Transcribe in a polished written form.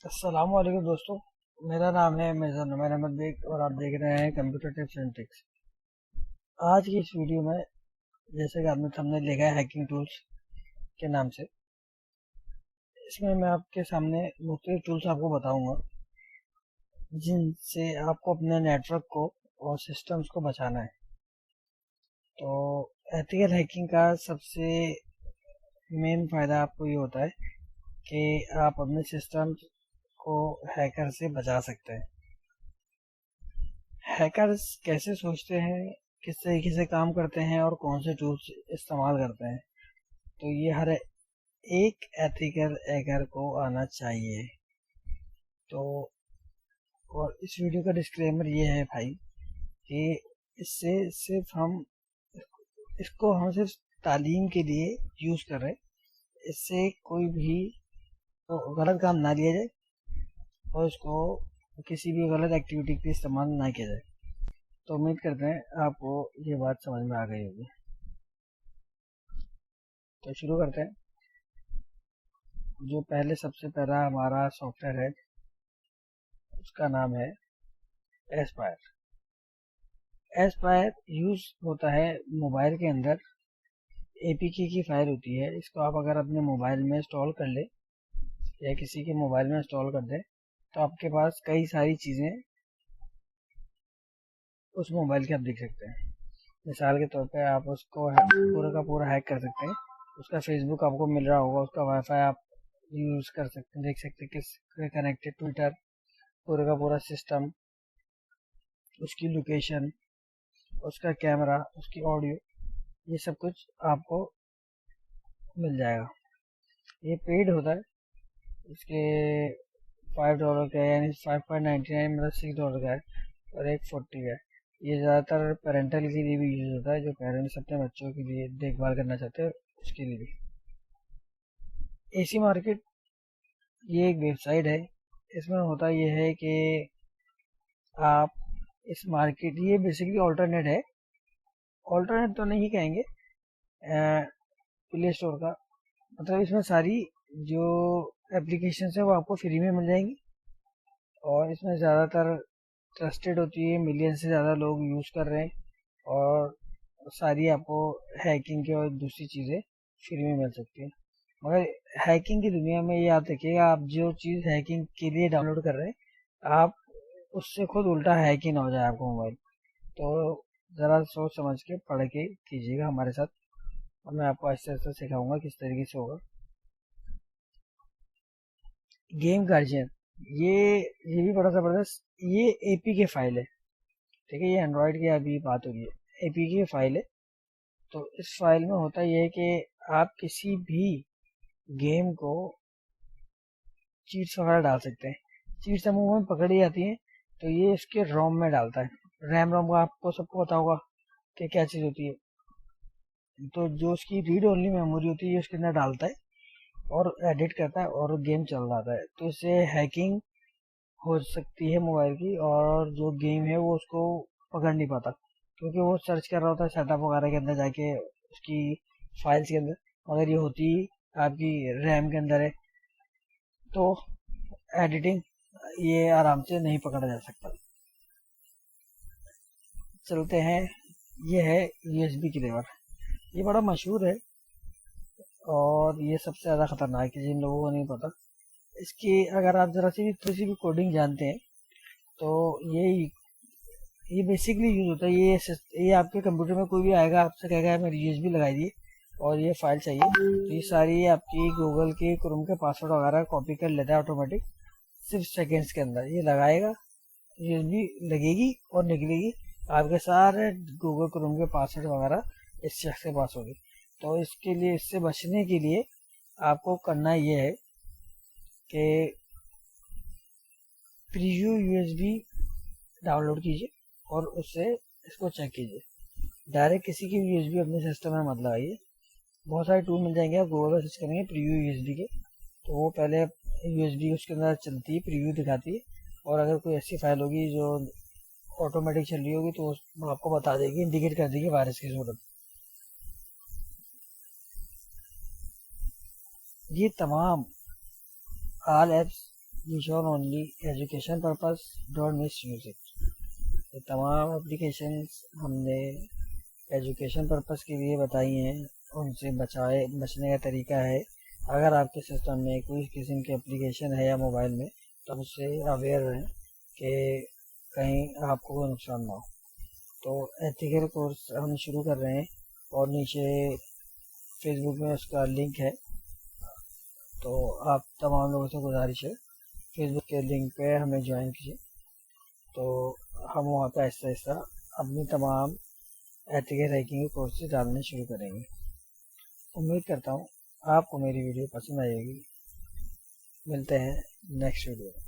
अस्सलाम वालेकुम दोस्तों। मेरा नाम है मिर्ज़ा नुमैर अहमद बेग और आप देख रहे हैं कंप्यूटर टिप्स एंड ट्रिक्स। आज की इस वीडियो में जैसे कि आपने थंबनेल देखा है हैकिंग टूल्स के नाम से, इसमें मैं आपके सामने मुख्तलिफ टूल्स आपको बताऊंगा जिनसे आपको अपने नेटवर्क को और सिस्टम्स को बचाना है। तो एथिकल हैकिंग का सबसे मेन फ़ायदा आपको ये होता है कि आप अपने सिस्टम्स को हैकर से बचा सकते हैं। हैकर्स कैसे सोचते हैं, किस तरीके से काम करते हैं और कौन से टूल्स इस्तेमाल करते हैं, तो ये हर एक एथिकल हैकर को आना चाहिए। तो और इस वीडियो का डिस्क्लेमर ये है भाई कि इससे सिर्फ हम इसको हम सिर्फ तालीम के लिए यूज़ कर रहे हैं। इससे कोई भी तो गलत काम ना लिया जाए और इसको किसी भी गलत एक्टिविटी के लिए इस्तेमाल ना किया जाए। तो उम्मीद करते हैं आपको ये बात समझ में आ गई होगी। तो शुरू करते हैं। जो सबसे पहला हमारा सॉफ्टवेयर है उसका नाम है एस्पायर। एस्पायर यूज होता है मोबाइल के अंदर। एपीके की फाइल होती है, इसको आप अगर अपने मोबाइल में इंस्टॉल कर ले या किसी के मोबाइल में इंस्टॉल कर दे तो आपके पास कई सारी चीज़ें उस मोबाइल के आप देख सकते हैं। मिसाल के तौर पे आप उसको पूरा का पूरा हैक कर सकते हैं। उसका फेसबुक आपको मिल रहा होगा, उसका वाईफाई आप यूज़ कर सकते हैं, देख सकते हैं किस कनेक्टेड, ट्विटर, पूरे का पूरा सिस्टम, उसकी लोकेशन, उसका कैमरा, उसकी ऑडियो, ये सब कुछ आपको मिल जाएगा। ये पेड होता है, इसके $5 का है, यानी 5.99 मतलब $6 का है और एक 40 का है। ये ज़्यादातर पेरेंटल के लिए भी यूज़ होता है, जो पेरेंट्स अपने बच्चों के लिए देखभाल करना चाहते हैं उसके लिए भी। एसी मार्केट ये एक वेबसाइट है। इसमें होता ये है कि आप इस मार्केट, ये बेसिकली ऑल्टरनेट है, ऑल्टरनेट तो नहीं कहेंगे, प्ले स्टोर का। मतलब इसमें सारी जो एप्लीकेशन है वो आपको फ्री में मिल जाएंगी और इसमें ज़्यादातर ट्रस्टेड होती है, मिलियन से ज़्यादा लोग यूज़ कर रहे हैं और सारी आपको हैकिंग की और दूसरी चीज़ें फ्री में मिल सकती है। मगर हैकिंग की दुनिया में ये याद रखिएगा, आप जो चीज़ हैकिंग के लिए डाउनलोड कर रहे हैं, आप उससे खुद उल्टा हैक ही ना हो जाए आपको मोबाइल। तो ज़रा सोच समझ के पढ़ के कीजिएगा हमारे साथ और मैं आपको आहिस्ते आहिस्ते सिखाऊंगा किस तरीके से होगा। गेम गार्जियन, ये भी बड़ा ज़बरदस्त, ये एपीके फाइल है। ठीक है, ये एंड्रॉयड की अभी बात हो रही है, एपीके फाइल है। तो इस फाइल में होता यह है कि आप किसी भी गेम को चीट्स वगैरह डाल सकते हैं। चीट्स मुंह में पकड़ी जाती हैं तो ये इसके रोम में डालता है। रैम रोम का आपको सबको पता होगा कि क्या चीज़ होती है। तो जो उसकी रीड ओनली मेमोरी होती है उसके अंदर डालता है और एडिट करता है और गेम चल रहा है। तो इससे हैकिंग हो सकती है मोबाइल की और जो गेम है वो उसको पकड़ नहीं पाता, क्योंकि वो सर्च कर रहा होता है सेटअप वगैरह के अंदर जाके, उसकी फाइल्स के अंदर, मगर ये होती आपकी रैम के अंदर है। तो एडिटिंग ये आराम से नहीं पकड़ा जा सकता। चलते हैं, ये है यूएसबी क्लेवर। ये बड़ा मशहूर है और ये सबसे ज़्यादा ख़तरनाक है जिन लोगों को नहीं पता। इसकी अगर आप ज़रा सी भी थोड़ी सी भी कोडिंग जानते हैं तो ये बेसिकली यूज़ होता है। ये आपके कंप्यूटर में कोई भी आएगा आपसे कहेगा मेरी यूएसबी लगाई दिए और ये फाइल चाहिए, तो ये सारी आपकी गूगल के क्रोम के पासवर्ड वगैरह कॉपी कर लेता है ऑटोमेटिक। सिर्फ सेकेंड्स के अंदर ये लगाएगा, यूएसबी लगेगी और निकलेगी, आपके सारे गूगल क्रोम के पासवर्ड वगैरह इस शख्स के पास होगी। तो इसके लिए, इससे बचने के लिए आपको करना ये है कि प्रीव्यू यूएसबी डाउनलोड कीजिए और उससे इसको चेक कीजिए। डायरेक्ट किसी की यूएसबी अपने सिस्टम में मत लगाइए। बहुत सारे टूल मिल जाएंगे, आप गूगल पर सर्च करेंगे प्रीव्यू यूएसबी के, तो वो पहले यूएसबी उसके अंदर चलती है, प्रीव्यू दिखाती है, और अगर कोई ऐसी फाइल होगी जो ऑटोमेटिक चल रही होगी तो वो आपको बता देगी, इंडिकेट कर देगी वायरस की सूरत। ये तमाम all apps use on only education purpose, don't miss use it. ये तमाम एप्लीकेशंस हमने एजुकेशन पर्पस के लिए बताई हैं, उनसे बचने का तरीका है। अगर आपके सिस्टम में कोई किस्म की एप्लीकेशन है या मोबाइल में, तो आप उससे अवेयर रहें कि कहीं आपको कोई नुकसान ना हो। तो एथिकल कोर्स हम शुरू कर रहे हैं और नीचे फेसबुक में उसका लिंक है। तो आप तमाम लोगों से गुजारिश है फेसबुक के लिंक पे हमें ज्वाइन कीजिए। तो हम वहाँ पे ऐसा ऐसा अपनी तमाम एथिकल हैकिंग कोर्सेज डालने शुरू करेंगे। उम्मीद करता हूँ आपको मेरी वीडियो पसंद आएगी। मिलते हैं नेक्स्ट वीडियो में।